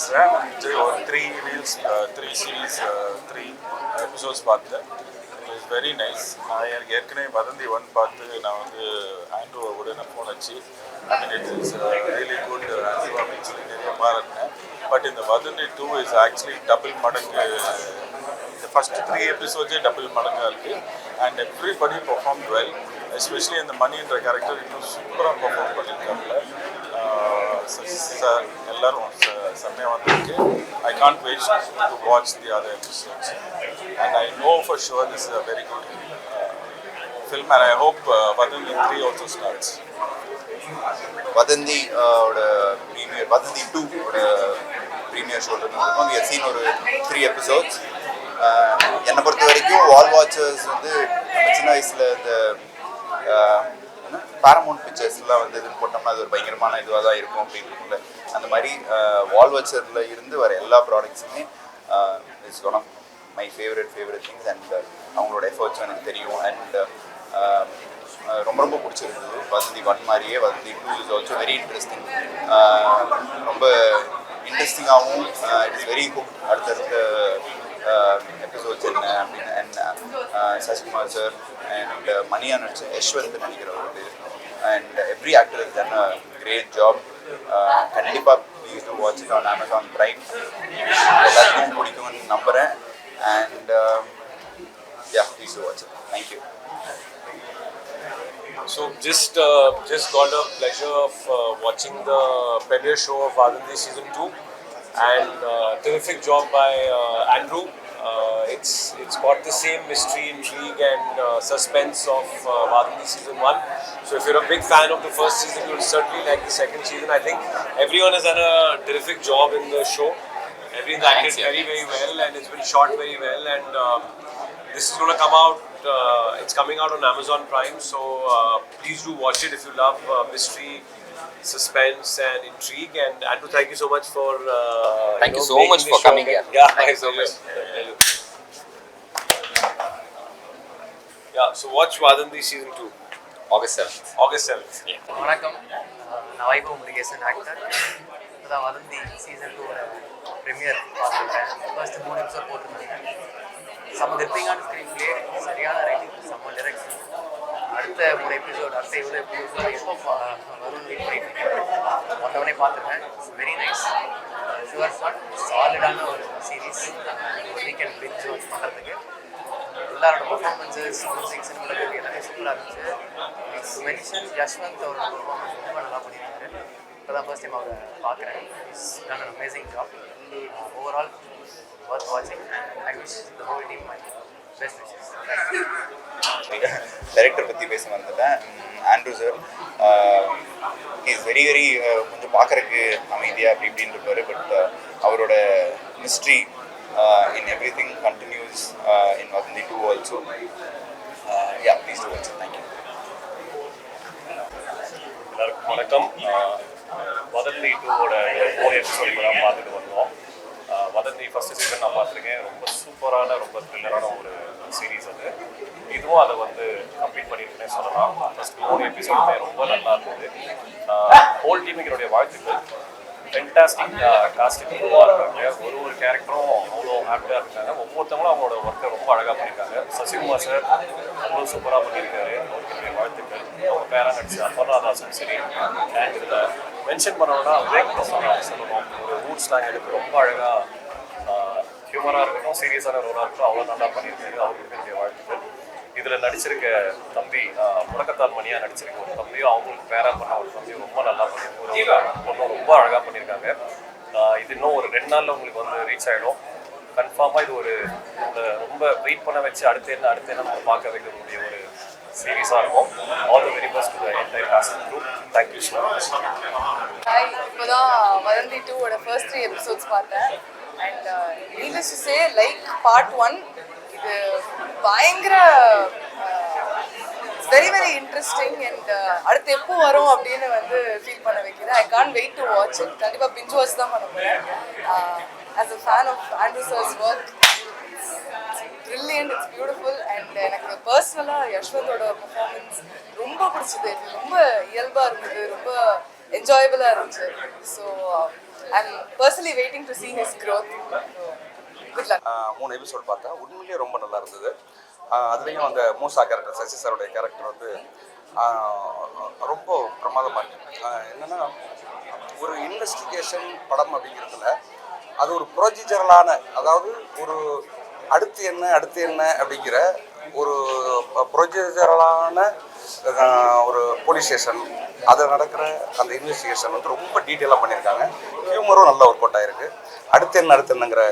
பேசுகிறேன். ஒரு 3 series 3 episodes பார்த்தேன். It is very nice. நான் எனக்கு ஏற்கனவே வதந்தி 1 பார்த்து நான் வந்து ஆண்ட்ரூவோட நான் ஃபோன் வச்சு it is really good Andrew அப்படின்னு சொல்லி நிறைய பாராட்டினேன். பட் இந்த வதந்தி 2 இஸ் ஆக்சுவலி டபுள் மடங்கு. இந்த ஃபஸ்ட்டு 3 எபிசோட்ஸே டபுள் மடங்காக இருக்குது. And everybody perform well. Especially இந்த மணின்ற கேரக்டர் இன்னும் சூப்பராக பெர்ஃபார்ம் பண்ணியிருக்காங்க. எல்லாரும் செம்மையாக வந்திருக்கு. I can't wait to watch the other episodes and I know for sure this is a very good film and I hope Vadhandhi 3 also starts. வதந்தி premier வதந்தி 2 premier ஷோவில் இருக்கும். வி ஹவ் சீன் ஒரு 3 எபிசோட்ஸ். என்னை பொறுத்த வரைக்கும் வால் வாட்சர்ஸ் வந்து நம்ம சின்ன வயசில் இந்த பேரமௌண்ட் பிக்சர்ஸ்லாம் வந்து இதுன்னு போட்டோம்னா அது ஒரு பயங்கரமான இதுவாக தான் இருக்கும் அப்படின்னு இருக்குல்ல, அந்த மாதிரி வால் வாட்சரில் இருந்து வர எல்லா ப்ராடக்ட்ஸுமே it's one of my favourite things. And அவங்களோட எஃபர்ட்ஸும் எனக்கு தெரியும். அண்ட் ரொம்ப ரொம்ப பிடிச்சிருந்தது. வதந்தி 1 மாதிரியே வதந்தி 2 இஸ் ஆல்சோ வெரி இன்ட்ரெஸ்டிங். ரொம்ப இன்ட்ரெஸ்டிங்காகவும் இட் இஸ் வெரி குக். அடுத்தடுத்த எபிசோட்ஸ் என்ன அப்படின்னு. அண்ட் சசிகுமார் சார் அண்ட் மணியா நடிச்ச யஷ்வந்த் நினைக்கிறவருக்கு and every actor is done a great job. கண்டிப்பாக please to watch it on Amazon Prime. எல்லாருக்கும் பிடிக்கும்னு நம்புகிறேன். And yeah please to watch it. Thank you. So just got a pleasure of watching the premiere show of Vaadanthi season 2, and terrific job by Andrew. It's got the same mystery, intrigue and suspense of Vaadanthi season 1. So if you're a big fan of the first season, you'll certainly like the second season. I think everyone has done a terrific job in the show. Everyone's acted very well, and it's been shot very well. And this is going to come out. It's coming out on Amazon Prime, so please do watch it if you love mystery, suspense and intrigue. And Andrew, thank you so much for thank you so much for coming here. Yeah, thank you so much. Yeah, so watch Vaadanthi season 2 August 7th. Yeah. வணக்கம், நான் Vaibhav Murugesan actor. இப்போதான் வதந்தி season 2 premier பார்த்துருக்கேன். First 3 episode போட்டிருந்தாங்க. செம்ம கிரிப்பிங்கான screen play, சரியான writing, செம்ம direction. அடுத்த 3 எபிசோட் எவ்வளோ எபிசோட் எப்போ வரும்னு வெயிட் பண்ணிட்டு வந்தவனே பார்த்துருக்கேன். It's very nice. Sure shot சாலிடான ஒரு சீரீஸ். ஒரு வீக்கெண்ட் பிரிட்ஜ் வாட்ச் பண்ணுறதுக்கு எல்லாரோட பர்ஃபார்மன்ஸஸ், மியூசிக், சினிமாட்டோகிராஃபி எல்லாமே சூப்பராக இருந்துச்சு. மென்ஷன் யஷ்வந்த் அவரோட பர்ஃபார்மன்ஸ் ரொம்ப நல்லா பண்ணியிருக்காரு. இப்போ தான் ஃபர்ஸ்ட் டைம் அவரை பார்க்குறேன். It's done an amazing job. Overall worth watching, and I wish the whole team my best wishes. Director பற்றி பேச வந்துட்டேன். ஆண்ட்ரூ சார் இஸ் வெரி கொஞ்சம் பார்க்குறதுக்கு அமைதியாக அப்படி இப்படின்னு இருப்பார். பட் அவரோட mystery in everything continues in Vadhandhi 2 also. Yeah please to watch. Thank you. எல்லாருக்கும் வணக்கம். வதந்தி 2 4 எபிசோட் இப்போ தான் பார்த்துட்டு வந்தோம். வதந்தி ஃபஸ்ட்டு சீசன் நான் பார்த்துருக்கேன். ரொம்ப சூப்பரான, ரொம்ப த்ரில்லரான ஒரு சீரீஸ் அது. இதுவும் அதை வந்து கம்ப்ளீட் பண்ணியிருக்குன்னே சொல்லலாம். ஃபஸ்ட் 3 எபிசோடுமே ரொம்ப நல்லா இருந்தது. ஹோல் டீமுக்கு என்னுடைய வாழ்த்துக்கள். ஃபென்டாஸ்டிக் காஸ்டிங் இருக்காங்க. ஒரு கேரக்டரும் அவ்வளோ ஹாப்பியாக இருக்காங்க. ஒவ்வொருத்தவங்களும் அவங்களோட ஒர்க்கை ரொம்ப அழகாக பண்ணியிருக்காங்க. சசிகுமார் சார் அவ்வளோ சூப்பராக பண்ணியிருக்காரு. அவருக்கு என்னுடைய வாழ்த்துக்கள். அவங்க பேரா நடிச்சு அபர்ணாதாசும் சரி. அண்ட் இதில் மென்ஷன் பண்ணோன்னா பிரேக் சொல்லணும். ஒரு ரூட் ஸ்லாங் எடுத்து ரொம்ப அழகாக ஹியூமராக இருக்கட்டும், சீரியஸான ரோலாக இருக்கட்டும், அவ்வளோ நல்லா பண்ணியிருக்காரு. அவருக்கு என்னுடைய வாழ்த்துக்கள். இதில் நடிச்சிருக்க தம்பி முடக்கத்தால் மணியாக நடிச்சிருக்க ஒரு தம்பியும், அவங்களுக்கு பேரா பண்ண ஒரு தம்பியும் ரொம்ப நல்லா பண்ணியிருக்காங்க. ஒரு பொண்ணும் ரொம்ப அழகாக பண்ணியிருக்காங்க. இது இன்னும் ஒரு 2 நாளில் உங்களுக்கு வந்து ரீச் ஆகிடும். கன்ஃபார்மாக இது ஒரு ரொம்ப வெயிட் பண்ண வச்சு அடுத்து என்ன நம்ம பார்க்க வைக்கக்கூடிய ஒரு சீரியஸாக இருக்கும். All the very best to the entire cast and crew. Thank you so much. இப்போ தான் வதந்தி 2 ஃபர்ஸ்ட் 3 எபிசோட்ஸ் பார்த்தேன். And needless to say like part 1 இது பயங்கர வெரி இன்ட்ரெஸ்டிங். அண்ட் அடுத்து எப்போ வரும் அப்படின்னு வந்து ஃபீல் பண்ண வைக்குது. I can't wait to watch it. கண்டிப்பாக பிஞ்ச் வாட்ச் தான் பண்ண போகிறேன். As a fan of Andrew sir's work, brilliant, it's beautiful. And எனக்கு பர்சனலாக யஷ்வந்தோட பர்ஃபார்மன்ஸ் ரொம்ப பிடிச்சது. ரொம்ப இயல்பாக இருந்தது, ரொம்ப என்ஜாயபிளாக இருந்துச்சு. So I'm personally waiting to see his growth. Good luck. 3 episode பார்த்தேன். உண்மையிலேயே ரொம்ப நல்லா இருந்தது. அதுலேயும் அந்த மூசா கேரக்டர், சசி சாரோடைய கேரக்டர் வந்து ரொம்ப பிரமாதமாக இருக்குது. என்னென்னா ஒரு இன்வெஸ்டிகேஷன் படம் அப்படிங்கிறதுல அது ஒரு ப்ரொசீஜரலான, அதாவது ஒரு அடுத்து என்ன அப்படிங்கிற ஒரு ப்ரொசீஜரலான ஒரு போலீஸ் ஸ்டேஷன், அதில் நடக்கிற அந்த இன்வெஸ்டிகேஷன் வந்து ரொம்ப டீட்டெயிலாக பண்ணியிருக்காங்க. ஹியூமரும் நல்லா ஒர்க் அவுட் ஆகிருக்கு. அடுத்து என்னங்கிற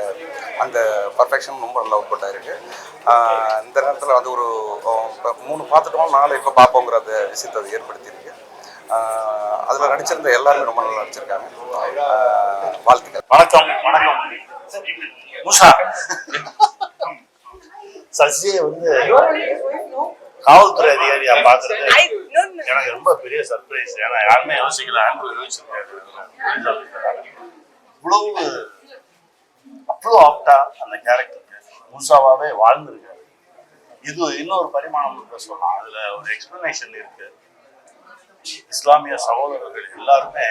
அந்த பர்ஃபெக்ஷன் ரொம்ப நல்லா ஒர்க் அவுட் ஆகிருக்கு. இந்த நேரத்தில் அது ஒரு 3 பார்த்துட்டோம், 4 இப்போ பார்ப்போங்கிற அந்த விஷயத்தை அது ஏற்படுத்தியிருக்கு. அதில் நடிச்சிருந்த எல்லாருமே ரொம்ப நல்லா நடிச்சிருக்காங்க. வாழ்த்துக்கள். வணக்கம். முஷா சசியை வந்து காவல்துறை அதிகாரியா பார்த்துட்டு எனக்கு ரொம்ப பெரிய சர்ப்ரைஸ். ஏன்னா யாருமே யோசிக்கல. ஆண்ட்ரூ யோசிச்சிருக்காரு அவ்வளோ ஆப்டா அந்த கேரக்டருக்கு மூசாவாவே வாழ்ந்துருக்காரு. இது இன்னொரு பரிமாணம் சொல்லலாம். அதுல ஒரு எக்ஸ்பிளனேஷன் இருக்கு. இஸ்லாமிய சகோதரர்கள் எல்லாருமே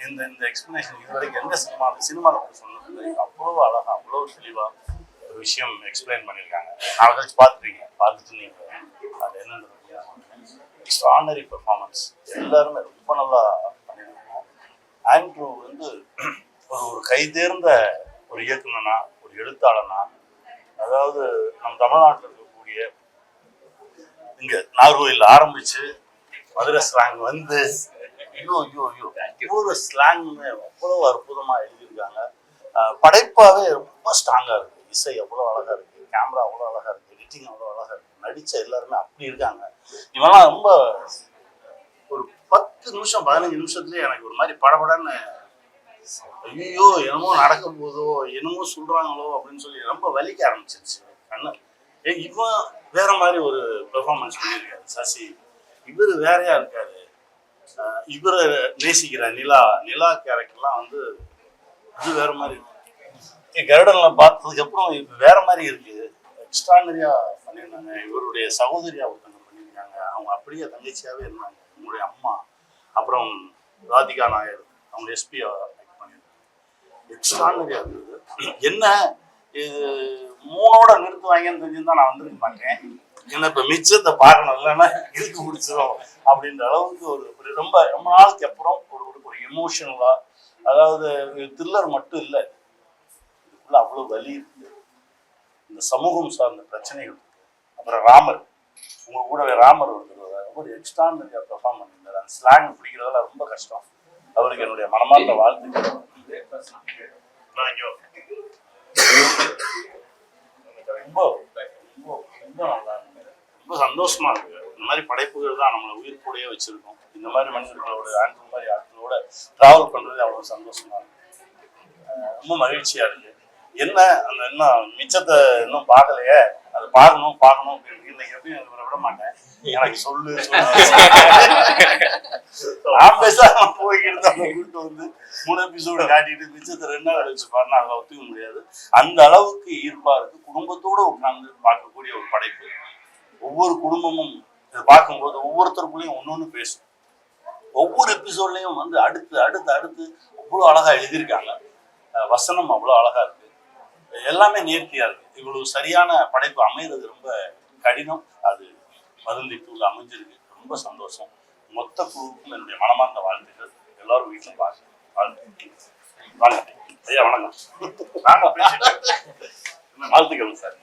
இந்த எக்ஸ்பிளனேஷன் இதுவரைக்கும் எந்த சினிமாவில் சொன்னது அவ்வளோ அழகா, அவ்வளோ தெளிவா ஒரு விஷயம் எக்ஸ்பிளைன் பண்ணியிருக்காங்க. நாளை கழிச்சு பார்த்துருக்கீங்க. பார்த்துட்டு நீங்கள் அது என்னன்றது எக்ஸ்ட்ரானரி பெர்ஃபார்மன்ஸ். எல்லாருமே ரொம்ப நல்லா பண்ணியிருக்கோம். ஆண்ட்ரூ வந்து ஒரு கைதேர்ந்த ஒரு இயக்குனனா, ஒரு எழுத்தாளனா, அதாவது நம் தமிழ்நாட்டில் இருக்கக்கூடிய இங்கே நாகர்கோவில் ஆரம்பித்து மதுரை ஸ்லாங் வந்து ஒவ்வொரு ஸ்லாங்குமே அவ்வளோ அற்புதமாக எழுதியிருக்காங்க. படைப்பாகவே ரொம்ப ஸ்ட்ராங்காக இருக்குது. இசை அவ்வளோ அழகாக இருக்குது, கேமரா அவ்வளோ அழகாக இருக்குது, எடிட்டிங் அவ்வளோ அழகாக இருக்குது, நடித்த எல்லாருமே அப்படி இருக்காங்க. இவெல்லாம் ரொம்ப ஒரு 10 நிமிஷம் 15 நிமிஷத்துலேயே எனக்கு ஒரு மாதிரி படபடன்னு ஐயோ என்னமோ நடக்க போதோ என்னமோ சொல்கிறாங்களோ அப்படின்னு சொல்லி ரொம்ப வலிக்க ஆரம்பிச்சிருச்சு கண்ணு. இவன் வேற மாதிரி ஒரு பெர்ஃபார்மன்ஸ் பண்ணியிருக்காரு சசி. இவர் வேறையா இருக்காரு. இவரை நேசிக்கிற நிலா கேரக்டர்லாம் வந்து அது வேற மாதிரி இருக்கு. கருடன்ல பார்த்ததுக்கு அப்புறம் இது வேற மாதிரி இருக்கு. எக்ஸ்ட்ரானரியா பண்ணியிருந்தாங்க. இவருடைய சகோதரியா ஒருத்தங்க பண்ணியிருக்காங்க. அவங்க அப்படியே தங்கச்சியாவே இருந்தாங்க. உங்களுடைய அம்மா, அப்புறம் ராதிகா நாயர், அவங்க எஸ்பி பண்ணியிருந்தாங்க. எக்ஸ்ட்ரானரியா இருந்தது. என்ன இது 3ஓட நிறுத்துவாங்கன்னு தெரிஞ்சுதான் நான் வந்திருக்க மாட்டேன். ஏன்னா இப்ப மிச்சத்தை பார்க்கணும், இல்லைன்னா இழுக்கு பிடிச்சிடும் அப்படின்ற அளவுக்கு ஒரு ரொம்ப ரொம்ப நாளுக்கு அப்புறம் ஒரு எமோஷனலா, அதாவது த்ரில்லர் மட்டும் இல்லை, இதுக்குள்ள அவ்வளவு வலி இருக்கு. இந்த சமூகம் சார்ந்த பிரச்சனைகள் இருக்கு. அப்புறம் ராமர், உங்க கூடவே ராமர் ஒரு எக்ஸ்ட்ரானரியா பெர்ஃபார்ம் பண்ணியிருந்தார். அந்த ஸ்லாங் பிடிக்கிறதெல்லாம் ரொம்ப கஷ்டம். அவருக்கு என்னுடைய மனமார்ந்த வாழ்த்துக்கள். ரொம்ப நல்லா ரொம்ப சந்தோஷமா இருக்கு. இந்த மாதிரி படைப்புகள் தான் நம்மளை உயிர் கூடயே வச்சிருக்கோம். இந்த மாதிரி மனிதர்களோட ஆண்ட்ரூ மாதிரி ஆட்களோட டிராவல் பண்றது அவ்வளவு சந்தோஷமா இருக்கு. ரொம்ப மகிழ்ச்சியா இருக்கு. என்ன அந்த இன்னும் மிச்சத்தை இன்னும் பார்க்கலையே, அது பார்க்கணும் அப்படின்னு இன்னைக்கு எப்படி விட மாட்டேன். எனக்கு சொல்லு போய்கிட்டு அந்த கூட்டு வந்து 3 எபிசோடு காட்டிட்டு மிச்சத்தை 2 நாள் வச்சு பாருன்னா அதை ஒத்துக்க முடியாது. அந்த அளவுக்கு ஈர்ப்பா இருக்கு. குடும்பத்தோட உட்கார்ந்து பார்க்கக்கூடிய ஒரு படைப்பு. ஒவ்வொரு குடும்பமும் இதை பார்க்கும்போது ஒவ்வொருத்தருக்குள்ளேயும் ஒன்னொன்னு பேசும். ஒவ்வொரு எபிசோட்லயும் வந்து அடுத்து அவ்வளோ அழகா எழுதியிருக்காங்க. வசனம் அவ்வளோ அழகா இருக்கு. எல்லாமே நேர்த்தியா இருக்கு. இவ்வளவு சரியான படைப்பு அமைகிறது ரொம்ப கடினம். அது வதந்தி 2ல அமைஞ்சிருக்கு. ரொம்ப சந்தோஷம். மொத்த குழுவுக்கும் என்னுடைய மனமார்ந்த வாழ்த்துக்கள். எல்லாரும் வீட்டில் பாருங்க. வாங்க ஐயா, வணக்கம். நாங்க பேசிட்டு வாழ்த்துக்கள் சார்.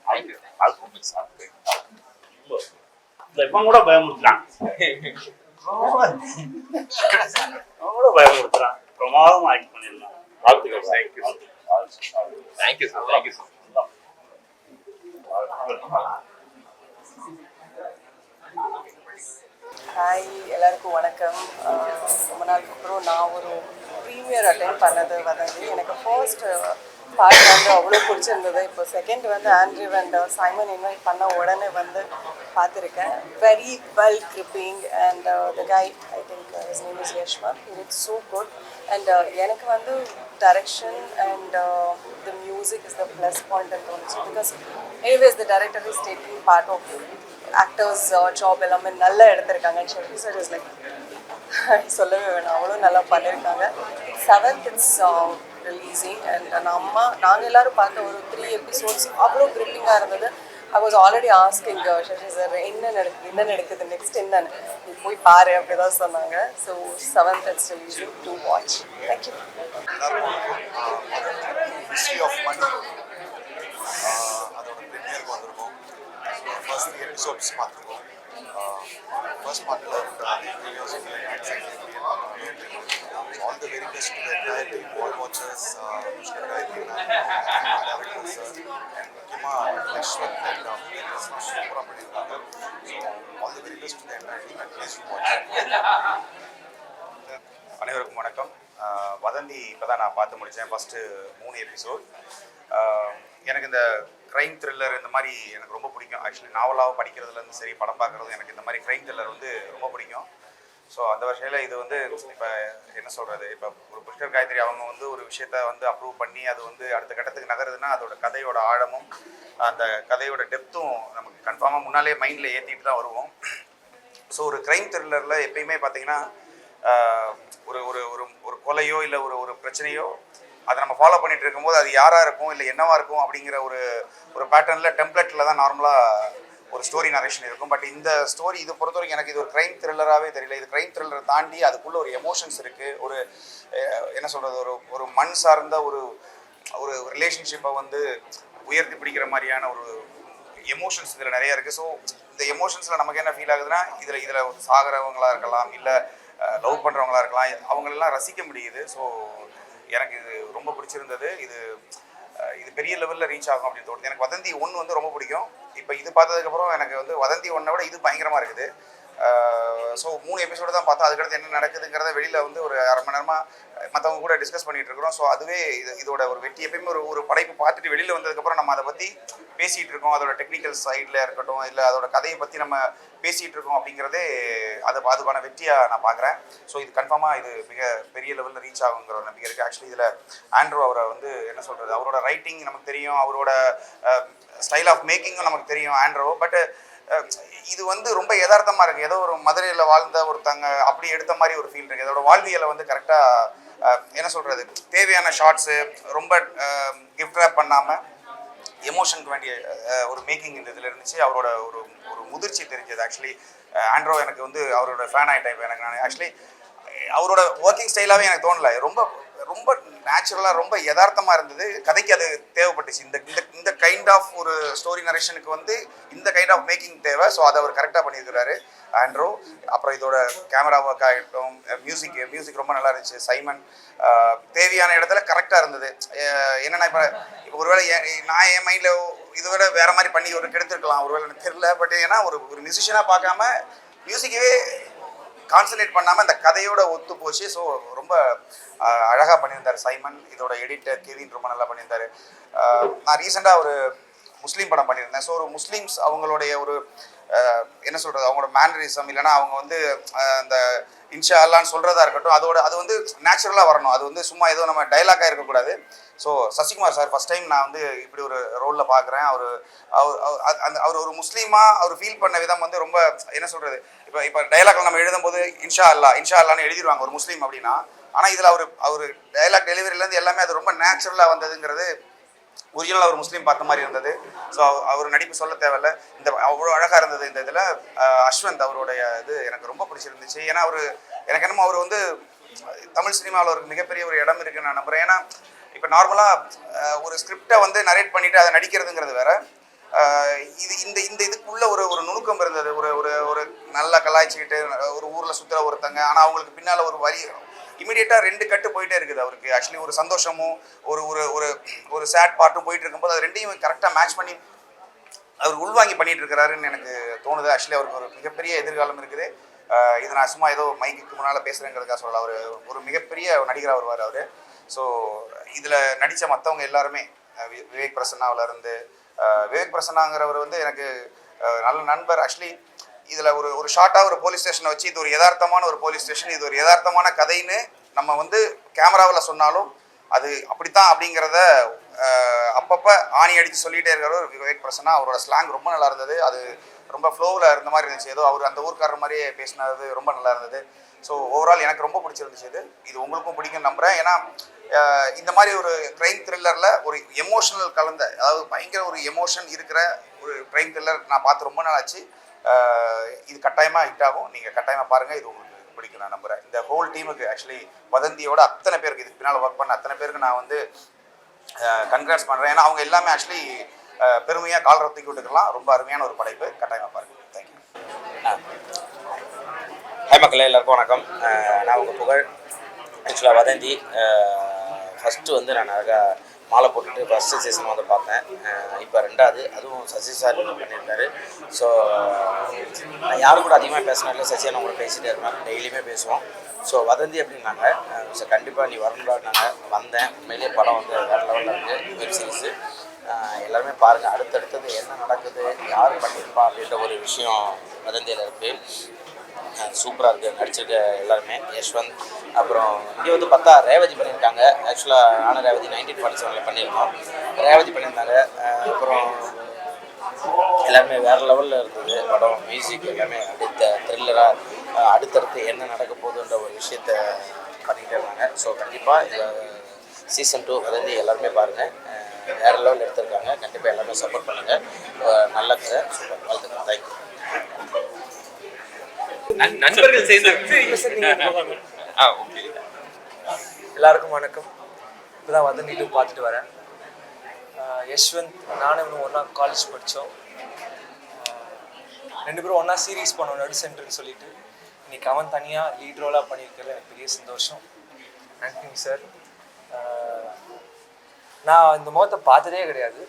இப்ப கூட பயமுறுத்துறான், பிரமாதம் ஆக்ட் பண்ணிடலாம். வாழ்த்துக்கள். Thank you sir. ஹாய், எல்லாருக்கும் வணக்கம். ரொம்ப நாளுக்கு அப்புறம் நான் ஒரு ப்ரீமியர் அட்டெண்ட் பண்ணது வதந்தி. எனக்கு ஃபர்ஸ்ட் பார்ட் வந்து அவ்வளோ பிடிச்சிருந்தது. இப்போ செகண்ட் வந்து ஆண்ட்ரூ அண்ட் சைமன் இன்வைட் பண்ண உடனே வந்து பார்த்துருக்கேன். Very well gripping and the guy, I think his name is Yashwanth. It's so good. And எனக்கு வந்து direction and the music is the plus point and தோணுச்சு. Because anyways the director is taking part of actors job எல்லாமே நல்லா எடுத்திருக்காங்கன்னு சொல்லி sir is like சொல்லவே வேணாம், அவ்வளோ நல்லா பண்ணியிருக்காங்க. 7th it's releasing and நாங்கள் எல்லாரும் பார்த்த ஒரு 3 episodes அவ்வளோ gripping-ஆ இருந்தது. I was already asking Shashi sir என்ன நடக்குது நெக்ஸ்ட் என்னன்னு நீ போய் பாரு அப்படிதான் சொன்னாங்க. So 7th it's releasing to watch. Thank you. History of Money அதோட ப்ரீமியருக்கு வந்திருக்கோம். ஃபர்ஸ்ட் 3 எபிசோட்ஸ் பார்த்துருக்கோம். ஃபர்ஸ்ட் பார்ட்டில் all the very best to the entire team, all watchers, Pushkar Gayathri director sir and முக்கியமாக யஷ்வந்த் அண்ட் சூப்பராக பண்ணியிருக்காங்க. So all the very best to the entire team and please watch. அனைவருக்கும் வணக்கம். வதந்தி இப்போ தான் நான் பார்த்து முடித்தேன். First 3 episode. எனக்கு இந்த க்ரைம் த்ரில்லர் இந்த மாதிரி எனக்கு ரொம்ப பிடிக்கும். ஆக்சுவலி நாவலாக படிக்கிறதுலேருந்து சரி படம் பார்க்குறதும் எனக்கு இந்த மாதிரி க்ரைம் த்ரில்லர் வந்து ரொம்ப பிடிக்கும். ஸோ அந்த வருஷத்தில் இது வந்து இப்போ என்ன சொல்கிறது, இப்போ ஒரு புஷ்கர் காயத்ரி அவங்க வந்து ஒரு விஷயத்த வந்து அப்ரூவ் பண்ணி அது வந்து அடுத்த கட்டத்துக்கு நகருதுன்னா அதோட கதையோட ஆழமும் அந்த கதையோட டெப்த்தும் நமக்கு கன்ஃபார்மாக முன்னாலே மைண்டில் ஏற்றிட்டு தான் வருவோம். ஸோ ஒரு க்ரைம் த்ரில்லரில் எப்பயுமே பார்த்தீங்கன்னா ஒரு ஒரு ஒரு ஒரு கொலையோ இல்லை ஒரு ஒரு பிரச்சனையோ அதை நம்ம ஃபாலோ பண்ணிட்டு இருக்கும்போது அது யாராக இருக்கும் இல்லை என்னவா இருக்கும் அப்படிங்கிற ஒரு ஒரு பேட்டர்னில் டெம்ப்ளேட்டில் தான் நார்மலாக ஒரு ஸ்டோரி நரேஷன் இருக்கும். பட் இந்த ஸ்டோரி இது பொறுத்த வரைக்கும் எனக்கு இது ஒரு க்ரைம் த்ரில்லராகவே தெரியல. இது க்ரைம் த்ரில்லரை தாண்டி அதுக்குள்ளே ஒரு எமோஷன்ஸ் இருக்குது. ஒரு என்ன சொல்கிறது, ஒரு ஒரு மண் சார்ந்த ஒரு ஒரு ரிலேஷன்ஷிப்பை வந்து உயர்த்தி பிடிக்கிற மாதிரியான ஒரு எமோஷன்ஸ் இதில் நிறையா இருக்குது. ஸோ இந்த எமோஷன்ஸில் நமக்கு என்ன ஃபீல் ஆகுதுன்னா இதில் சாகிறவங்களாக இருக்கலாம், இல்லை லவ் பண்ணுறவங்களா இருக்கலாம், அவங்களெல்லாம் ரசிக்க முடியுது. ஸோ எனக்கு இது ரொம்ப பிடிச்சிருந்தது. இது பெரிய லெவலில் ரீச் ஆகும் அப்படின்னு தோணுது. எனக்கு வதந்தி 1 வந்து ரொம்ப பிடிக்கும். இப்போ இது பார்த்ததுக்கப்புறம் எனக்கு வந்து வதந்தி 1 விட இது பயங்கரமாக இருக்குது. ஸோ 3 எபிசோடு தான் பார்த்தோம். அதுக்கடுத்து என்ன நடக்குதுங்கிறத வெளியில் வந்து ஒரு அரை மணி நேரமாக மற்றவங்க கூட டிஸ்கஸ் பண்ணிகிட்டு இருக்கிறோம். ஸோ அதுவே இதோட ஒரு வெற்றி. எப்பயுமே ஒரு படைப்பு பார்த்துட்டு வெளியில் வந்ததுக்கப்புறம் நம்ம அதை பற்றி பேசிகிட்டு இருக்கோம். அதோட டெக்னிக்கல் சைடில் இருக்கட்டும், இல்லை அதோட கதையை பற்றி நம்ம பேசிகிட்டு இருக்கோம் அப்படிங்கிறதே அதுக்கான வெற்றியாக நான் பார்க்குறேன். ஸோ இது கன்ஃபார்மாக இது மிக பெரிய லெவலில் ரீச் ஆகுங்கிற ஒரு நம்பிக்கை இருக்குது. ஆக்சுவலி இதில் ஆண்ட்ரூ அவரை வந்து என்ன சொல்கிறது, அவரோட ரைட்டிங் நமக்கு தெரியும், அவரோட ஸ்டைல் ஆஃப் மேக்கிங்கும் நமக்கு தெரியும் ஆண்ட்ரூ. பட் இது வந்து ரொம்ப யதார்த்தமாக இருக்குது. ஏதோ ஒரு மதுரையில் வாழ்ந்த ஒருத்தங்க அப்படி எடுத்த மாதிரி ஒரு ஃபீல் இருக்குது. அதோட வாழ்வியலை வந்து கரெக்டாக என்ன சொல்கிறது, தேவையான ஷார்ட்ஸு ரொம்ப கிஃப்ட் ரேப் பண்ணாமல் எமோஷனுக்கு வேண்டிய ஒரு மேக்கிங் இந்த இதில் இருந்துச்சு. அவரோட ஒரு ஒரு முதிர்ச்சி தெரிஞ்சது. ஆக்சுவலி ஆண்ட்ரோ எனக்கு வந்து அவரோட ஃபேன் ஆகிட்டேன். இப்போ எனக்கு நான் ஆக்சுவலி அவரோட ஒர்க்கிங் ஸ்டைலாகவே எனக்கு தோணலை. ரொம்ப ரொம்ப நேச்சுரலாக ரொம்ப யதார்த்தமாக இருந்தது. கதைக்கு அது தேவைப்பட்டுச்சு. இந்த கைண்ட் ஆஃப் ஒரு ஸ்டோரி நரேஷனுக்கு வந்து இந்த கைண்ட் ஆஃப் மேக்கிங் தேவை. ஸோ அதை அவர் கரெக்டாக பண்ணியிருக்கிறாரு ஆண்ட்ரோ. அப்புறம் இதோட கேமரா ஒர்க் ஆகிட்டும், மியூசிக் ரொம்ப நல்லா இருந்துச்சு. சைமன் தேவையான இடத்துல கரெக்டாக இருந்தது. என்னென்னா இப்போ ஒருவேளை நான் என் மைண்டில் இதை விட வேறு மாதிரி பண்ணி ஒரு கெடுத்துருக்கலாம், ஒருவேளை எனக்கு தெரியல. பட் ஏன்னா ஒரு மியூசிஷியனாக பார்க்காம மியூசிக்கவே கான்சன்ட்ரேட் பண்ணாமல் இந்த கதையோட ஒத்து போச்சு. ஸோ ரொம்ப அழகாக பண்ணியிருந்தார் சைமன். இதோட எடிட்டர் கெவின் ரொம்ப நல்லா பண்ணியிருந்தார். நான் ரீசெண்டாக ஒரு முஸ்லீம் படம் பண்ணியிருந்தேன். ஸோ ஒரு முஸ்லீம்ஸ் அவங்களுடைய ஒரு என்ன சொல்கிறது, அவங்களோட மேனரிசம் இல்லைனா அவங்க வந்து அந்த இன்ஷா அல்லான்னு சொல்கிறதா இருக்கட்டும், அது வந்து நேச்சுரலாக வரணும். அது வந்து சும்மா ஏதோ நம்ம டைலாக்காக இருக்கக்கூடாது. So Sasikumar sir first time நான் வந்து இப்படி ஒரு ரோலில் பார்க்குறேன். அவர் ஒரு முஸ்லீமாக அவர் ஃபீல் பண்ண விதம் வந்து ரொம்ப என்ன சொல்கிறது, இப்போ டைலாக்ல நம்ம எழுதும்போது இன்ஷா அல்லான்னு எழுதிடுவாங்க ஒரு முஸ்லீம் அப்படின்னா. ஆனால் இதில் அவர் டைலாக் டெலிவரியிலேருந்து எல்லாமே அது ரொம்ப நேச்சுரலாக வந்ததுங்கிறது ஒரிஜினலாக ஒரு முஸ்லீம் பார்த்த மாதிரி இருந்தது. ஸோ அவர் நடிப்பு சொல்ல தேவையில்ல. இந்த அவ்வளோ அழகாக இருந்தது. இந்த இதில் அஸ்வந்த் அவருடைய இது எனக்கு ரொம்ப பிடிச்சிருந்துச்சு. ஏன்னா எனக்கு என்னமோ அவர் வந்து தமிழ் சினிமாவில் ஒரு மிகப்பெரிய ஒரு இடம் இருக்குன்னு நான் நம்புகிறேன். ஏன்னா இப்போ நார்மலாக ஒரு ஸ்கிரிப்டை வந்து நரேட் பண்ணிவிட்டு அதை நடிக்கிறதுங்கிறது வேற. இந்த இதுக்குள்ள ஒரு நுணுக்கம் இருந்தது. ஒரு நல்லா கலாய்ச்சிக்கிட்டு ஒரு ஊரில் சுற்றுற ஒருத்தங்க, ஆனால் அவங்களுக்கு பின்னால் ஒரு வரி இமீடியட்டாக 2 கட்டு போயிட்டே இருக்குது அவருக்கு. ஆக்சுவலி ஒரு சந்தோஷமும் ஒரு ஒரு ஒரு சேட் பார்ட்டும் போயிட்டு இருக்கும்போது அது ரெண்டையும் கரெக்டாக மேட்ச் பண்ணி அவர் உள்வாங்கி பண்ணிட்டு இருக்கிறாருன்னு எனக்கு தோணுது. ஆக்சுவலி அவருக்கு ஒரு மிகப்பெரிய எதிர்காலம் இருக்குது. இது நான் சும்மா ஏதோ மைக்கு முன்னால் பேசுகிறேங்கிறதுக்காக சொல்லலாம். அவர் ஒரு மிகப்பெரிய நடிகராக வருவார் அவர். ஸோ இதில் நடித்த மற்றவங்க எல்லாருமே விவேக் பிரசன்னாவிலேருந்து விவேக் பிரசன்னாங்கிறவர் வந்து எனக்கு நல்ல நண்பர். ஆக்சுவலி இதில் ஒரு ஷார்ட்டாக ஒரு போலீஸ் ஸ்டேஷனை வச்சு இது ஒரு யதார்த்தமான ஒரு போலீஸ் ஸ்டேஷன், இது ஒரு யதார்த்தமான கதைன்னு நம்ம வந்து கேமராவில் சொன்னாலும் அது அப்படித்தான் அப்படிங்கிறத அப்பப்போ ஆணி அடித்து சொல்லிகிட்டே இருக்கிறவர் விவேக் பிரசன்னா. அவரோட ஸ்லாங் ரொம்ப நல்லா இருந்தது. அது ரொம்ப ஃப்ளோவில் இருந்த மாதிரி இருந்துச்சு. ஏதோ அவர் அந்த ஊர்க்காரர் மாதிரியே பேசினது ரொம்ப நல்லா இருந்தது. ஸோ ஓவரால் எனக்கு ரொம்ப பிடிச்சிருந்துச்சு. இது உங்களுக்கும் பிடிக்கும் நம்புகிறேன். ஏன்னா இந்த மாதிரி ஒரு க்ரைம் த்ரில்லரில் ஒரு எமோஷனல் கலந்த, அதாவது பயங்கர ஒரு எமோஷன் இருக்கிற ஒரு க்ரைம் த்ரில்லர் நான் பார்த்து ரொம்ப நாள் ஆச்சு. இது கட்டாயமாக ஹிட் ஆகும். நீங்கள் கட்டாயமாக பாருங்கள். இது உங்களுக்கு பிடிக்கும் நான் நம்புகிறேன். இந்த ஹோல் டீமுக்கு ஆக்சுவலி வதந்தியோட அத்தனை பேருக்கு, இதுக்கு பின்னால் ஒர்க் பண்ண அத்தனை பேருக்கு நான் வந்து கன்க்ராட்ஸ் பண்ணுறேன். ஏன்னா அவங்க எல்லாமே ஆக்சுவலி பெருமையாக காலரை தூக்கி விட்டுக்கலாம். ரொம்ப அருமையான ஒரு படைப்பு. கட்டாயமாக பாருங்கள். தேங்க்யூ. ஹாய் மக்களே, எல்லாருக்கும் வணக்கம். நான் உங்கள் புகழ். ஆக்சுவலாக வதந்தி ஃபஸ்ட்டு வந்து நான் அழகாக மாலை போட்டுட்டு ஃபஸ்ட்டு சீசன் வந்து பார்த்தேன். இப்போ ரெண்டாவது, அதுவும் சசி சார் பண்ணியிருக்காரு. ஸோ நான் யாரும் கூட அதிகமாக பேசினால சசியை நான் கூட பேசிகிட்டே இருப்பேன், டெய்லியுமே பேசுவோம். ஸோ வதந்தி அப்படின்னாங்க. ஸோ கண்டிப்பாக நீ வரணும்னாங்க, வந்தேன். உண்மையிலேயே படம் வந்து வேறு லெவலில் இருக்குது. வெப் சீரிஸு எல்லாருமே பாருங்கள். அடுத்தடுத்தது என்ன நடக்குது, யார் பண்ணியிருப்பா அப்படின்ற ஒரு விஷயம் வதந்தியில் இருக்குது. சூப்பராக இருக்குது. நடிச்சிருக்க எல்லாருமே யஷ்வந்த், அப்புறம் இங்கே வந்து பார்த்தா ரேவதி பண்ணியிருக்காங்க. ஆக்சுவலாக நானும் ரேவதி 1947 பண்ணியிருக்கோம். ரேவதி பண்ணியிருந்தாங்க. அப்புறம் எல்லாருமே வேறு லெவலில் இருந்தது படம். மியூசிக் எல்லாமே அடுத்த த்ரில்லராக அடுத்தடுத்து என்ன நடக்க போகுதுன்ற ஒரு விஷயத்த பண்ணிகிட்டே இருந்தாங்க. ஸோ கண்டிப்பாக இந்த சீசன் 2 வதந்தி எல்லாருமே பாருங்கள். வேறு லெவலில் எடுத்திருக்காங்க. கண்டிப்பாக எல்லாமே சப்போர்ட் பண்ணுங்கள். நல்ல கதை, சூப்பர். வாழ்த்துக்கள். தேங்க்யூ. நண்பர்கள் சேர்ந்து ஓகே. எல்லாருக்கும் வணக்கம். இப்போதான் வதந்தி 2 பார்த்துட்டு வரேன். யஷ்வந்த், நானும் இன்னும் ஒன்றா காலேஜ் படித்தோம். 2 பேரும் ஒன்றா சீரீஸ் பண்ணோம், நடு சென்டர்னு சொல்லிட்டு. இன்னைக்கு அவன் தனியாக லீட் ரோலாக பண்ணியிருக்கல, எனக்கு பெரிய சந்தோஷம். ஆண்டனி சார், நான் இந்த முகத்தை பார்த்ததே கிடையாது.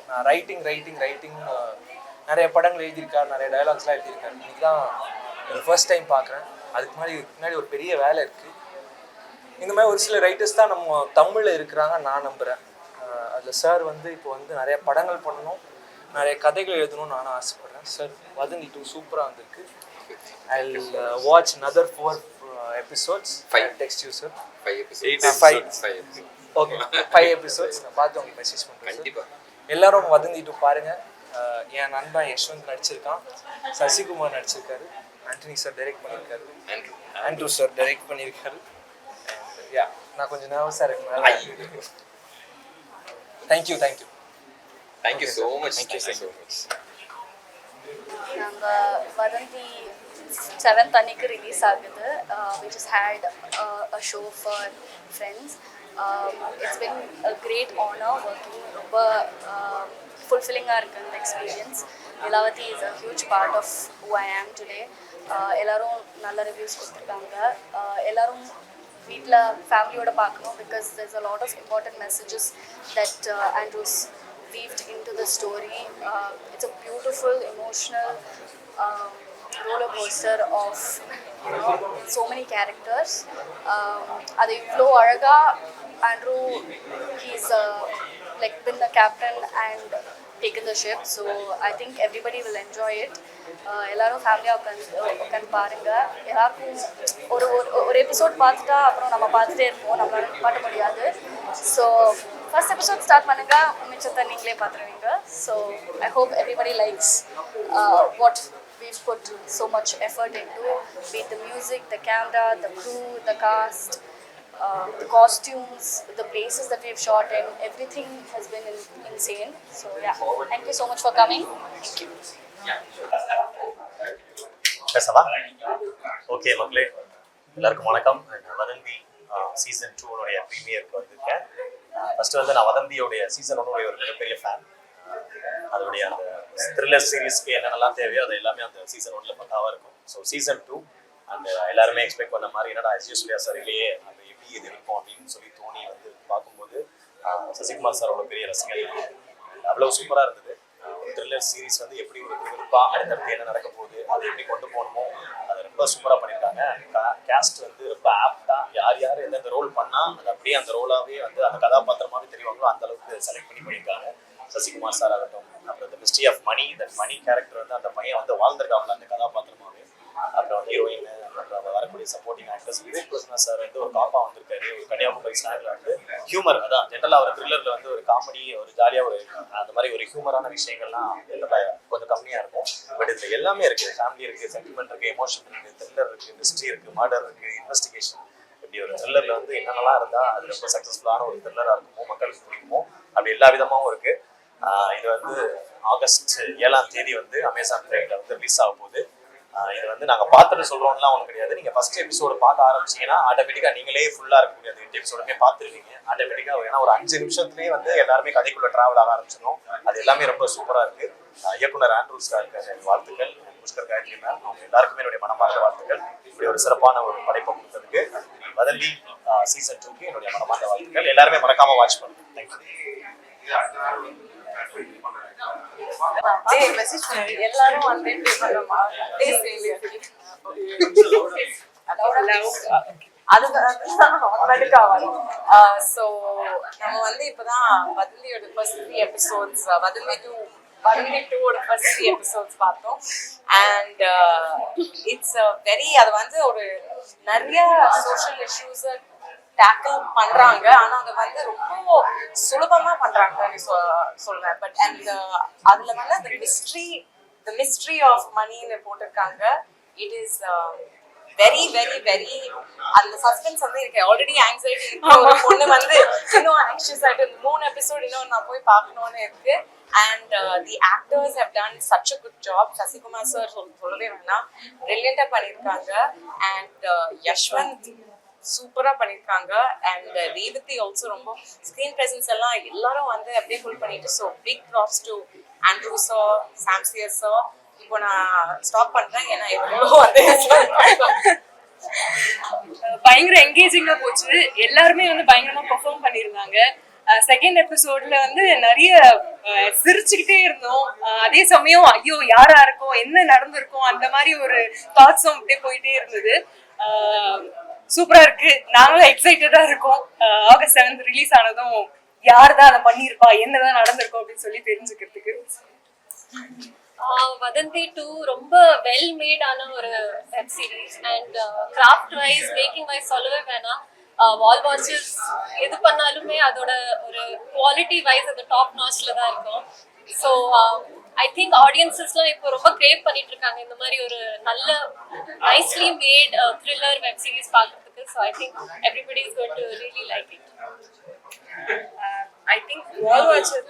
நான் ரைட்டிங் நிறைய படங்கள் எழுதியிருக்காரு, நிறைய டயலாக்ஸ்லாம் எழுதியிருக்காரு. இன்னைக்கு தான் ஃபர்ஸ்ட் டைம் பார்க்குறேன். அதுக்கு முன்னாடி ஒரு பெரிய வேலை இருக்குது. இந்த மாதிரி ஒரு சில ரைட்டர்ஸ் தான் நம்ம தமிழில் இருக்கிறாங்க நான் நம்புகிறேன். அதில் சார் வந்து இப்போ வந்து நிறைய படங்கள் பண்ணணும், நிறைய கதைகள் எழுதணும்னு நானும் ஆசைப்பட்றேன். சார் வதந்தி 2 சூப்பராக வந்திருக்கு. I will watch another 4 episodes. 5 text you sir. 5 episodes. Okay, 5 episodes நான் பார்த்து உங்களுக்கு மெசேஜ் பண்ணுறேன். எல்லாரும் வதந்தி 2 பாருங்கள். என் நண்பன் யஷ்வந்த் நடிச்சிருக்கான், சசிகுமார் நடிச்சிருக்காரு, ஆண்டனி சார் டைரக்ட் பண்ணியிருக்காரு, ஆண்ட்ரூ சார் டைரக்ட் பண்ணியிருக்காரு. யா, நான் கொஞ்சம் நர்வஸாக இருக்கனால தேங்க்யூ so much. நாங்கள் வதந்தி 7th அன்னைக்கு ரிலீஸ் ஆகுது. We just had a show for friends. It's been a great honor working. ரொம்ப fulfilling-ஆக இருக்குது இந்த experience. Nilavathi is a huge part of who I am today. எல்லாரும் நல்ல ரிவ்யூஸ் கொடுத்துருக்காங்க. எல்லாரும் வீட்டில் ஃபேமிலியோட பார்க்கணும், because there's a lot of important messages that Andrew's weaved into the story. It's a beautiful, emotional roller coaster of so many characters. அது இவ்வளோ அழகாக Andrew, he's like been the captain and taken the ship, so I think everybody will enjoy it. எல்லாரும் ஃபேமிலியாக உட்காந்து பாருங்கள். எல்லாருக்கும் ஒரு episode பார்த்துட்டா அப்புறம் நம்ம பார்த்துட்டே இருப்போம், நம்மளால பாட்ட முடியாது. ஸோ ஃபர்ஸ்ட் எபிசோட் ஸ்டார்ட் பண்ணுங்க, மிச்சத்தை நீங்களே பார்த்துருவீங்க. So I hope everybody likes what we've put so much effort into, be it the music, the camera, the crew, the cast, the costumes, the places that we've shot in, everything has been insane. So yeah, thank you so much for coming. Thank you. Pesava? Okay மக்களே, எல்லாருக்கும் வணக்கம். வதந்தி season 2 ப்ரீமியருக்கு வந்திருக்கேன். First வந்து நான் வதந்தியோடைய season 1 ஒரு மிகப்பெரிய fan. அதோடைய அந்த த்ரில்லர் சீரீஸ்க்கு என்னென்னலாம் தேவையோ அது எல்லாமே அந்த சீசன் 1 பக்காவாக இருக்கும். ஸோ சீசன் 2 அந்த எல்லாருமே எக்ஸ்பெக்ட் பண்ண மாதிரி என்னடா எஸ்ஜே சூர்யா சார் இல்லையே, அந்த எப்படி இது இருக்கும் அப்படின்னு சொல்லி தோணி வந்து பார்க்கும்போது சசிகுமார் சாரோட பெரிய ரசிகர். அவ்வளோ சூப்பராக இருந்தது. த்ரில்லர் சீரீஸ் வந்து எப்படி ஒரு விருப்பாக அடுத்தடுத்து என்ன நடக்க போகுது, அதை எப்படி கொண்டு போகணுமோ அதை ரொம்ப சூப்பராக பண்ணியிருக்காங்க. கேஸ்ட் வந்து ரொம்ப ஆப்டாக யார் எந்தெந்த ரோல் பண்ணால் அது அப்படியே அந்த ரோலாகவே வந்து அந்த கதாபாத்திரமாகவே தெரிவாங்களோ அந்த அளவுக்கு செலக்ட் பண்ணியிருக்காங்க. சசிகுமார் சார் ஆகட்டும், அப்புறம் இந்த mystery of Mani, that Mani character வந்து அந்த பையன் வந்து வாழ்ந்திருக்காங்க அந்த கதாபாத்திரமாகவே. அப்புறம் ஹீரோயின், அப்புறம் வரக்கூடிய supporting actors. Vivek Krishna sir வந்து ஒரு காப்பா வந்திருக்காரு, ஒரு கன்னியாகுமரி ஸ்லாங்ல வந்து ஹியூமர், அதான் ஜென்ரலாக ஒரு த்ரில்லரில் வந்து ஒரு காமெடி, ஒரு ஜாலியாக ஒரு அந்த மாதிரி ஒரு ஹியூமரான விஷயங்கள்லாம் கொஞ்சம் கம்மியாக இருக்கும். பட் இதில் எல்லாமே இருக்குது. ஃபேமிலி இருக்குது, சென்டிமெண்ட் இருக்குது, எமோஷன் இருக்குது, த்ரில்லர் இருக்குது, மிஸ்ட்ரி இருக்குது, மர்டர் இருக்குது, இன்வெஸ்டிகேஷன். இப்படி ஒரு த்ரில்லரில் வந்து என்னென்னலாம் இருந்தால் அது ரொம்ப சக்ஸஸ்ஃபுல்லான ஒரு த்ரில்லராக இருக்குமோ, மக்களுக்கு பிடிக்குமோ, அப்படி எல்லா விதமாகவும் இருக்குது. இது வந்து ஆகஸ்ட் 7ஆம் தேதி வந்து அமேசான் பிரைமில் வந்து ரிலீஸ் ஆக போகுது. இது வந்து நாங்கள் பார்த்துட்டு சொல்கிறோம்லாம் ஒன்றும் கிடையாது. நீங்கள் ஃபஸ்ட் எபிசோடு பார்க்க ஆரம்பிச்சிங்கன்னா ஆட்டோமேட்டிக்காக நீங்களே ஃபுல்லாக இருக்கக்கூடிய அந்த 8 எபிசோடுமே பார்த்துருவீங்க ஆட்டோமேட்டிக்காக. ஏன்னா ஒரு 5 நிமிஷத்துலேயே வந்து எல்லாருமே கதைக்குள்ளே ட்ராவல் ஆக ஆரம்பிச்சிடணும். அது எல்லாமே ரொம்ப சூப்பராக இருக்குது. இயக்குனர் ஆண்ட்ரூ சாருக்கு வாழ்த்துக்கள், புஷ்கர் காயத்ரி மேம், அவங்க எல்லாருக்குமே என்னுடைய மனமார்ந்த வாழ்த்துக்கள். இப்படி ஒரு சிறப்பான ஒரு படைப்பை கொடுத்ததுக்கு. வதந்தி சீசன் 2க்கு என்னுடைய மனமார்ந்த வாழ்த்துக்கள். எல்லாருமே மறக்காமல் வாட்ச் பண்ணுங்க. தேங்க்யூ. எல்லாரும் வந்து அதுதான் வரும். ஸோ நம்ம வந்து இப்பதான் வதந்தியோட ஃபர்ஸ்ட் 3 எபிசோட்ஸ், வதந்தி 2ஓட ஃபர்ஸ்ட் 3 எபிசோட்ஸ் பார்த்தோம். அண்ட் இட்ஸ் வெரி, அது வந்து ஒரு நிறைய சோஷியல் இஷ்யூஸை டேக்கிள் பண்றாங்க. ஆனா அதை வந்து ரொம்ப சுலபமா பண்றாங்கன்னு சொல்றேன். பட் அண்ட் அதுல வந்து அந்த மிஸ்ட்ரி ஆஃப் மணின்னு போட்டிருக்காங்க. It is very very very அந்த சஸ்பென்ஸ் வந்து இருக்கு. ஆல்ரெடி ஆங்ஸைட்டி இருக்கு. ஒரு பொண்ணு வந்து இன்னும் ஆங்ஷியஸ் ஆயிட்டு 3 எபிசோட் இன்னும் நான் போய் பார்க்கணும்னு இருக்கு. And the actors have done such a good job. Sasikumar sir சொல்லவே வேணாம், பிரில்லியண்டா பண்ணியிருக்காங்க. அண்ட் யஷ்வந்த் சூப்பரா பண்ணியிருக்காங்க. அண்ட் ரேவதி ஆல்சோ ரொம்ப ஸ்க்ரீன் ப்ரெசன்ஸ் எல்லாம் எல்லாரும் வந்து அப்படியே ஃபுல் பண்ணிட்டு. So big props to Andrew sir, சாம்சியர் சார். இப்போ நான் ஸ்டாப் பண்றேன், ஏன்னா எவ்வளோ வந்து பயங்கர என்கேஜிங்கா போச்சு. எல்லாருமே வந்து பயங்கரமா பெர்ஃபார்ம் பண்ணியிருந்தாங்க. செகண்ட் எபிசோட்ல வந்து நிறைய சிரிச்சுக்கிட்டே இருந்தோம். அதே சமயம் ஐயோ யாரா இருக்கும், என்ன நடந்திருக்கும், அந்த மாதிரி ஒரு தாட்ஸும் அப்படியே போயிட்டே இருந்தது. சூப்பரா இருக்கு. நாங்களும் எக்ஸைட்டடா இருக்கோம். ஆகஸ்ட் 7 ரிலீஸ் ஆனதும் யார் தான் அதை பண்ணியிருப்பா, என்னதான் நடந்திருக்கும் அப்படின்னு சொல்லி தெரிஞ்சுக்கிறதுக்கு. வதந்தி 2 ரொம்ப வெல் மேடான ஒரு web series. And craft wise, making wise சொல்லவே வேணாம். வால் வாட்சஸ் எது பண்ணாலுமே அதோட ஒரு குவாலிட்டி வைஸ் அது டாப் நாச்ல தான் இருக்கும். ஸோ ஐ திங்க் ஆடியன்ஸஸ்லாம் இப்போ ரொம்ப கிரேவ் பண்ணிட்டு இருக்காங்க இந்த மாதிரி ஒரு நல்ல nicely made thriller web series பார்க்கறதுக்கு. So I think everybody is going to really like it. I think Wall Watcher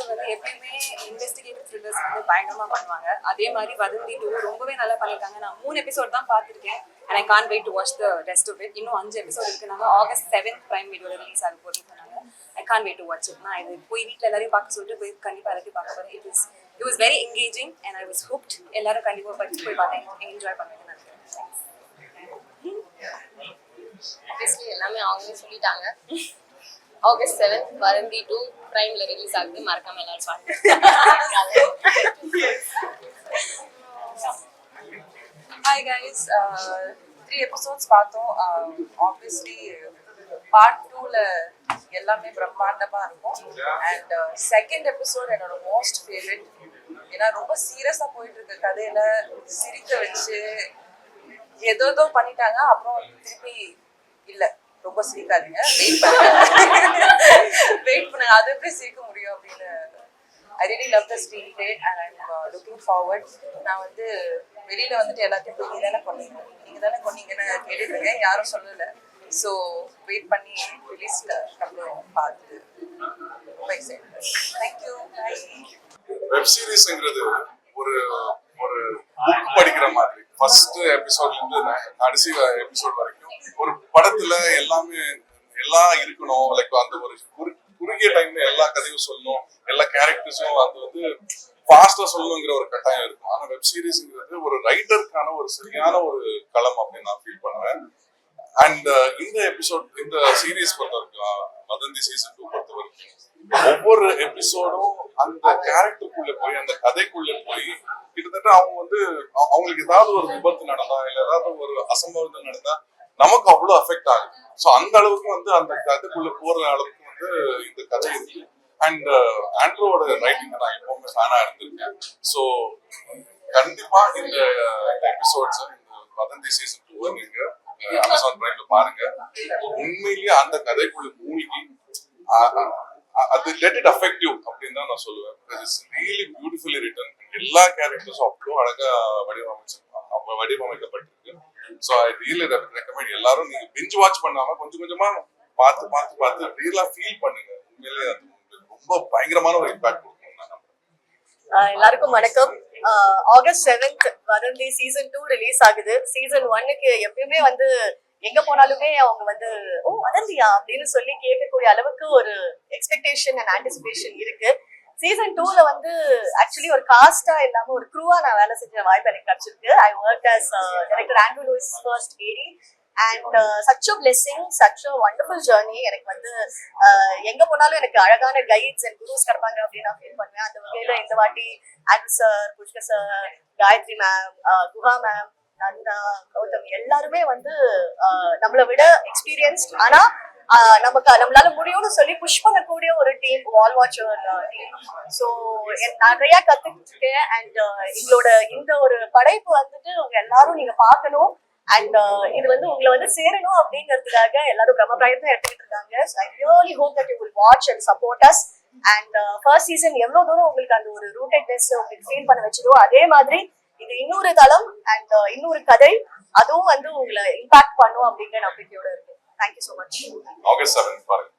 வந்து எப்பயுமே இன்வெஸ்டிகேட்டிவ் த்ரில்லர்ஸ் வந்து பயங்கரமா பண்ணுவாங்க. அதே மாதிரி வதந்தி 2 ரொம்பவே நல்லா பண்ணியிருக்காங்க. நான் 3 எபிசோட் தான் பார்த்துருக்கேன். and I can't wait to watch the rest of it. இன்னும் 5 எபிசோட் இருக்குனாங்க. ஆகஸ்ட் 7 பிரைம் வீடியோல ரிலீஸ் ஆக போகுதுன்னு சொன்னாங்க. I can't wait to watch it. நான் இது போய் வீட்டில் எல்லாரையும் பார்க்க சொல்லிட்டு போய் கண்டிப்பாக எல்லாத்தையும் பார்க்க போகிறேன். It was very engaging and I was hooked. எல்லாரும் கண்டிப்பாக போய் பார்த்தேன், என்ஜாய் பண்ணுவேன்னு நினைக்கிறேன். ஆப்வியஸ்லி எல்லாமே அவங்களே சொல்லிட்டாங்க. ஆகஸ்ட் 7 வதந்தி 2 பிரைம்ல ரிலீஸ் ஆகுது. மறக்காம எல்லாரும் பாருங்க. Hi guys, 3 episodes பார்த்தோம். Obviously part 2ல எல்லாமே பிரம்மாண்டமா இருக்கும். அண்ட் செகண்ட் எபிசோட் என்னோட மோஸ்ட் ஃபேவரட். ஏன்னா ரொம்ப சீரியஸா போயிட்டு இருக்க கதையில சிரிக்க வச்சு ஏதோ பண்ணிட்டாங்க. அப்புறம் திருப்பி இல்ல ரொம்ப சிரிக்காதீங்க, வெயிட் பண்ணுங்க, அது எப்படி சிரிக்க முடியும் அப்படின்னு. I really love the screenplay and I'm looking forward. நான் வந்து வெளியில வந்துட்டு எல்லாத்தையும் போய் நீங்க தானே கொன்னீங்கன்னு கேட்டுட்டு இருக்கேன், யாரும் சொல்லல. ஸோ வெயிட் பண்ணி ரிலீஸ்க்கு அப்புறம் பார்த்து ரொம்ப எக்ஸைட்டட். தேங்க்யூ. வெப் சீரிஸ்ங்கிறது ஒரு ஒரு புக் படிக்கிற மாதிரி. ஃபர்ஸ்ட் எபிசோட்ல இருந்து கடைசி எபிசோட் வரைக்கும் ஒரு படத்துல எல்லாம் இருக்கணும். லைக் அந்த ஒரு குறுகிய டைம்ல எல்லா கதையும் சொல்லணும், எல்லா கேரக்டர்ஸும் அது வந்து ஃபாஸ்டா சொல்லணுங்கிற ஒரு கட்டாயம் இருக்கும். ஆனா வெப் சீரிஸ்ங்கிறது ஒரு ரைட்டருக்கான ஒரு சரியான ஒரு களம் அப்படின்னு நான் ஃபீல் பண்ணுவேன். அண்ட் இந்த சீரீஸ் பொறுத்த வரைக்கும், வதந்தி சீசன் 2 பொறுத்த வரைக்கும் ஒவ்வொரு எபிசோடும் அந்த கேரக்டருக்குள்ள போய் அந்த கதைக்குள்ள போய் கிட்டத்தட்ட அவங்க வந்து அவங்களுக்கு ஏதாவது ஒரு விபத்து நடந்தா இல்ல ஏதாவது ஒரு அசம்பவம் நடந்தா நமக்கு அவ்வளவு அஃபெக்ட் ஆகுது. ஸோ அந்த அளவுக்கு வந்து அந்த கதைக்குள்ள போற அளவுக்கு வந்து இந்த கதை இருக்கு. அண்ட் ஆண்ட்ரோவோட ரைட்டிங் நான் எப்பவுமே ஃபேனா இருந்திருக்கேன். ஸோ கண்டிப்பா இந்த எபிசோட்ஸ் இந்த வதந்தி சீசன் 2 நீங்க அமேசான் பிரைம்ல பாருங்க. உண்மையிலேயே அந்த கதைக்குள்ள மூழ்கி அது லெட் இட் அஃபெக்ட் யூ அப்படின்னு தான் நான் சொல்லுவேன். It's really beautifully return. எல்லா கேரக்டர்ஸும் அவ்வளோ அழகா வடிவமைக்கப்பட்டிருக்கு. ஸோ ஐ ரியலி ரெக்கமெண்ட் எல்லாரும் நீங்க பிஞ்ச் வாட்ச் பண்ணாம கொஞ்சம் கொஞ்சமா பார்த்து ரியலா ஃபீல் பண்ணுங்க. உண்மையிலேயே அது ரொம்ப பயங்கரமான ஒரு இம்பாக்ட் கொடுக்கும் நான் நம்புறேன். எல்லாருக்கும் வணக்கம். ஆகஸ்ட் 7th வதந்தி சீசன் 2 ரிலீஸ் ஆகுது. சீசன் 1க்கு எப்பயுமே வந்து எங்க போனாலுமே அவங்க வந்து ஓ வதந்தியா அப்படின்னு சொல்லி கேட்கக்கூடிய அளவுக்கு ஒரு எக்ஸ்பெக்டேஷன் அண்ட் ஆன்டிசிபேஷன் இருக்கு. சீசன் 2ல வந்து ஆக்சுவலி ஒரு காஸ்டா இல்லாம ஒரு க்ரூவா நான் வேலை செஞ்ச வாய்ப்பு எனக்கு கிடைச்சிருக்கு. I work as director Andrew Louis first AD and such a blessing, such a wonderful journey. எனக்கு வந்து எங்க போனாலும் எனக்கு அழகான கைட்ஸ் அண்ட் குருஸ் கிடைப்பாங்க அப்படின்னு நான் ஃபீல் பண்ணுவேன். அந்த வகையில இந்த வாட்டி Andrew sir, Pushkar sir, Gayathri ma'am, Guha ma'am, Nandha, Gautham எல்லாருமே வந்து நம்மளை விட எக்ஸ்பீரியன்ஸ்ட் ஆனா நம்மளால முடியும்னு சொல்லி புஷ் பண்ணக்கூடிய ஒரு டீம், வால் வாட்சர் டீம். ஸோ நிறைய கத்துக்கிட்டு இருக்கேன். அண்ட் எங்களோட இந்த ஒரு படைப்பு வந்துட்டு உங்க எல்லாரும் நீங்க பார்க்கணும். அண்ட் இது வந்து உங்களை வந்து சேரணும் அப்படிங்கிறதுக்காக எல்லாரும் பிரம்ம பிரயத்னம் எடுத்துக்கிட்டு இருக்காங்க. I really hope that you will watch and support us. And first season எவ்வளவு தூரம் உங்களுக்கு அந்த ஒரு ரூட்டட்னஸ் உங்களுக்கு ஃபீல் பண்ண வச்சிடும், அதே மாதிரி இது இன்னொரு தளம் அண்ட் இன்னொரு கதை, அதுவும் வந்து உங்களை இம்பாக்ட் பண்ணும் அப்படிங்கிற நம்பிக்கையோட இருக்கு. Thank you so much. ஆகஸ்ட் 7 பாருங்க.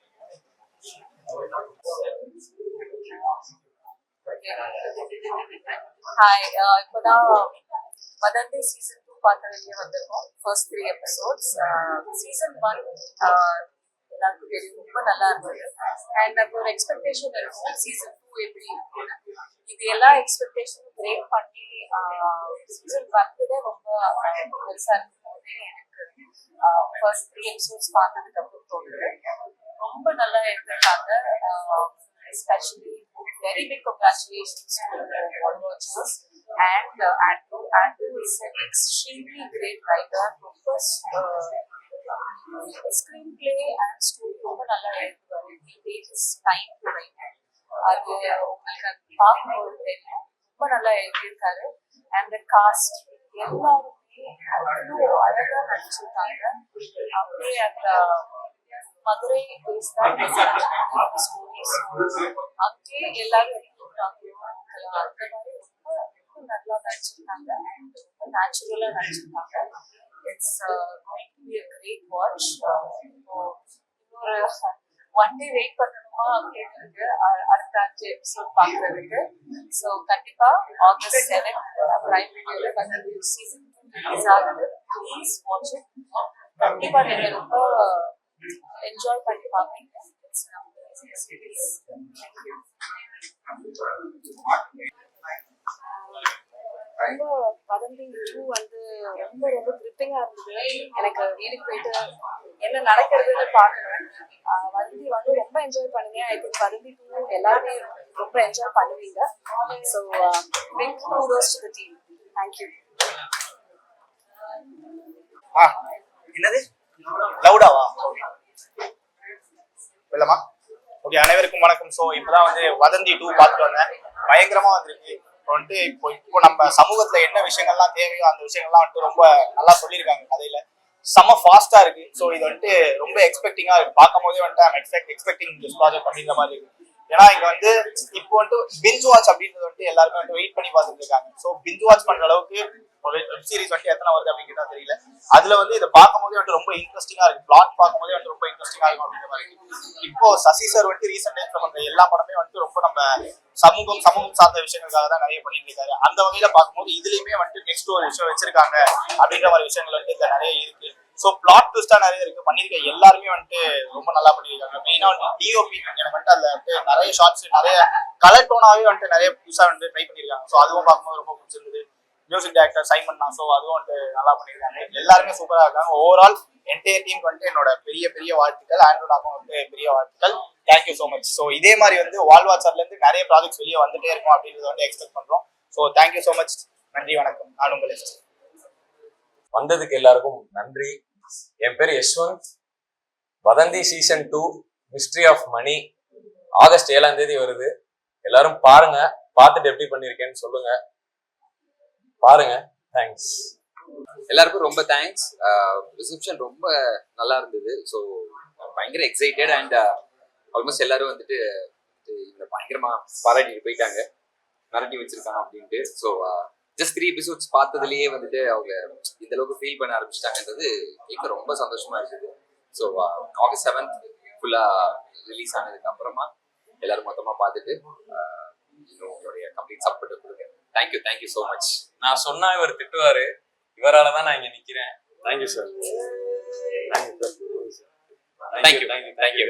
ஹாய், இப்போதான் வதந்தி சீசன் 2 பார்க்க வெளியே வந்திருக்கோம். First 3 episodes. சீசன் 1 எல்லாருக்கும் தெரியும், ரொம்ப நல்லா இருந்தது. அண்ட் அப்போ ஒரு எக்ஸ்பெக்டேஷன் இருக்கும் சீசன் 2 எப்படி இருக்கும்னு. இது எல்லா எக்ஸ்பெக்டேஷனும் பிரேக் பண்ணி சீசன் 1 ரொம்ப பெருசா இருக்கும் போது எனக்கு ஃபர்ஸ்ட் 3 எபிசோட்ஸ் பார்த்ததுக்கு அப்புறம் தோணுது. ரொம்ப நல்லா எடுத்திருக்காங்க. Especially very big congratulations to all watchers and Andrew. Andrew is an extremely great writer. Screenplay and story ரொம்ப நல்லா எழுதுவாரு. He takes his time to write it. அது உங்களுக்கு பார்க்கும்போது தெரியும், ரொம்ப நல்லா எழுதியிருக்காரு. And the cast எல்லாருமே அவ்வளோ அழகா நடிச்சிருக்காங்க. அப்படியே அந்த மதுரை ஸ்டோரிஸ் அங்கே எல்லாரும் எடுத்துக்கிட்டாங்க. அந்த மாதிரி ரொம்ப நல்லா நடிச்சிருக்காங்க. ரொம்ப நேச்சுரலா நடிச்சிருக்காங்க. It's going to be a great watch. இன்னொரு ஒன் டே வெயிட் பண்ணணுமா அப்படின்னு இருக்கு அடுத்த 5 எபிசோட் பார்க்கறதுக்கு. ஸோ கண்டிப்பா ஆகஸ்ட் 7 பிரைம் வீடியோல வதந்தி சீசன் 2 ரிலீஸ் ஆகுது. Please watch it. கண்டிப்பா நீங்க ரொம்ப என்ஜாய் பண்ணி பார்ப்பீங்க. ரொம்ப வதந்தி 2 வந்து ரொம்ப ரொம்ப கிரிப்பிங்கா இருந்தது. எனக்கு வீட்டுக்கு போயிட்டு என்ன நடக்கிறதுன்னு பார்க்கணும். வதந்தி வந்து ரொம்ப என்ஜாய் பண்ணுங்க. ஐ திங்க் வதந்தி 2 எல்லாருமே ரொம்ப என்ஜாய் பண்ணுவீங்க. So big kudos to the team. Thank you. என்னது லவுடாவா? இல்லமா? ஓகே, அனைவருக்கும் வணக்கம். ஸோ இப்போதான் வந்து வதந்தி 2 பார்த்துட்டு வந்தேன். பயங்கரமா வந்திருக்கு. இப்போ நம்ம சமூகத்துல என்ன விஷயங்கள்லாம் தேவையோ அந்த விஷயங்கள்லாம் வந்துட்டு ரொம்ப நல்லா சொல்லியிருக்காங்க கதையில. செம்ம ஃபாஸ்டா இருக்கு. ஸோ இது வந்துட்டு ரொம்ப எக்ஸ்பெக்டிங்கா இருக்கு. பார்க்கும் போதே வந்துட்டு எக்ஸ்பெக்டிங் திஸ் ப்ராஜெக்ட் அப்படின்ற மாதிரி இருக்கு. ஏன்னா இங்க வந்து இப்போ வந்துட்டு பிஞ்ச் வாட்ச் அப்படின்றது வந்துட்டு எல்லாருமே வந்துட்டு வெயிட் பண்ணி பார்த்துட்டு இருக்காங்க. ஸோ பிஞ்ச் வாட்ச் பண்ற அளவுக்கு ஒரு வெப் சீரிஸ் வந்துட்டு எத்தனை வருது அப்படின்னு கேட்டா தெரியல. அதுல வந்து இதை பார்க்கும் போதே வந்துட்டு ரொம்ப இன்ட்ரெஸ்டிங்கா இருக்கு. பிளாட் பார்க்கும் போதே வந்துட்டு ரொம்ப இன்ட்ரெஸ்டிங்கா இருக்கும் அப்படின்ற மாதிரி இருக்கு. இப்போ சசி சார் வந்துட்டு ரீசெண்ட் டைம்ஸ்ல பண்ற எல்லா படமே வந்துட்டு ரொம்ப நம்ம சமூகம் சார்ந்த விஷயங்களுக்காக தான் நிறைய பண்ணிட்டு இருக்காரு. அந்த வகையில பார்க்கும்போது இதுலயுமே வந்துட்டு நெக்ஸ்ட் ஒரு விஷயம் வச்சிருக்காங்க அப்படின்ற மாதிரி விஷயங்கள் வந்துட்டு இதுல நிறைய இருக்கு. ஸோ பிளாட் ட்விஸ்டா நிறைய இருக்கு. பண்ணிருக்க எல்லாருமே வந்துட்டு ரொம்ப நல்லா பண்ணிருக்காங்க. மெயினா வந்து டிஓபி எனக்கு வந்துட்டு அதுல வந்துட்டு நிறைய ஷார்ட்ஸ் நிறைய கலர் டோனாவே வந்துட்டு நிறைய புதுசா வந்து ட்ரை பண்ணிருக்காங்க. ஸோ அதுவும் பார்க்கும்போது ரொம்ப பிடிச்சிருந்தது. மியூசிக் டைரக்டர் சைமன் தான். ஸோ அதுவும் வந்துட்டு நல்லா பண்ணியிருக்காங்க. எல்லாருமே சூப்பரா இருக்காங்க. ஓவரால் என்டையர் டீம் வந்துட்டு என்னோட பெரிய வாழ்த்துக்கள். ஆண்ட்ரோடாக்கும் வந்து பெரிய வாழ்த்துக்கள். Thank you so much. ஸோ இதே மாதிரி வந்து வால் வாட்சர்ல இருந்து நிறைய ப்ராஜெக்ட்ஸ் வெளியே வந்துட்டே இருக்கும் அப்படின்றத வந்து எக்ஸ்பெக்ட் பண்றோம். So thank you so much. நன்றி, வணக்கம். நான் உங்கள் வந்ததுக்கு எல்லாருக்கும் நன்றி. என் பேர் Yashwanth. Vadhandhi season 2 mystery of Mani August 7ஆம் தேதி வருது. எல்லாரும் பாருங்க, பார்த்துட்டு எப்படி பண்ணியிருக்கேன்னு சொல்லுங்க. பாருங்க. தேங்க்ஸ். எல்லாருக்கும் ரொம்ப தேங்க்ஸ். ரிசப்ஷன் ரொம்ப நல்லா இருந்தது. ஸோ பயங்கர எக்ஸைட்டட் அண்ட் ஆல்மோஸ்ட் எல்லாரும் வந்துட்டு இந்த பயங்கரமா பாராட்டிட்டு போயிட்டாங்க, மிரட்டி வச்சிருக்காங்க அப்படின்ட்டு. ஸோ ஜஸ்ட் 3 எபிசோட்ஸ் பார்த்ததுலேயே வந்துட்டு அவங்க இந்த அளவுக்கு ஃபீல் பண்ண ஆரம்பிச்சிட்டாங்கன்றது கேட்க ரொம்ப சந்தோஷமா இருக்குது. ஸோ ஆகஸ்ட் 7th ஃபுல்லாக ரிலீஸ் ஆனதுக்கு அப்புறமா எல்லாரும் மொத்தமாக பார்த்துட்டு உங்களுடைய கம்ப்ளீட் சப்போர்ட்டை கொடுங்க. Thank you so much. நான் சொன்னா இவர் திட்டுவாரு, இவரால தான் நான் இங்க நிக்கிறேன். Thank you sir. தேங்க்யூ.